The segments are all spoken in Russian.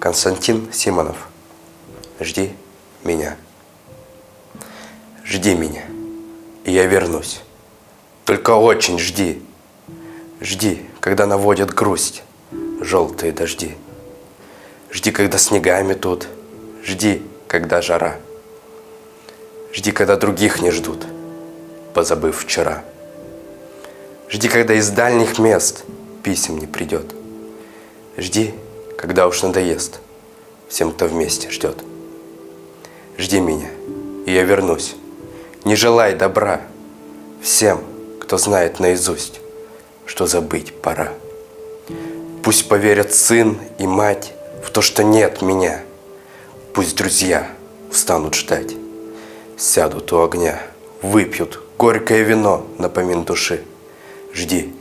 Константин Симонов. Жди меня. Жди меня, и я вернусь. Только очень жди. Жди, когда наводят грусть желтые дожди. Жди, когда снега метут. Жди, когда жара. Жди, когда других не ждут, позабыв вчера. Жди, когда из дальних мест писем не придет. Жди, когда уж надоест всем, кто вместе ждет. Жди меня, и я вернусь. Не желай добра всем, кто знает наизусть, что забыть пора. Пусть поверят сын и мать в то, что нет меня. Пусть друзья устанут ждать, сядут у огня, выпьют горькое вино напомин души. Жди,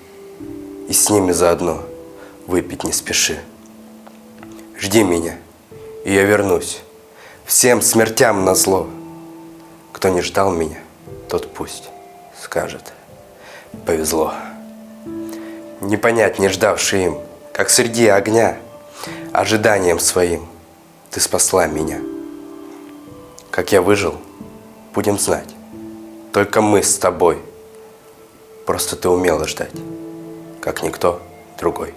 и с ними заодно выпить не спеши. Жди меня, и я вернусь всем смертям назло. Кто не ждал меня, тот пусть скажет: повезло. Не понять не ждавший им, как среди огня, ожиданием своим ты спасла меня. Как я выжил, будем знать только мы с тобой. Просто ты умела ждать, как никто другой.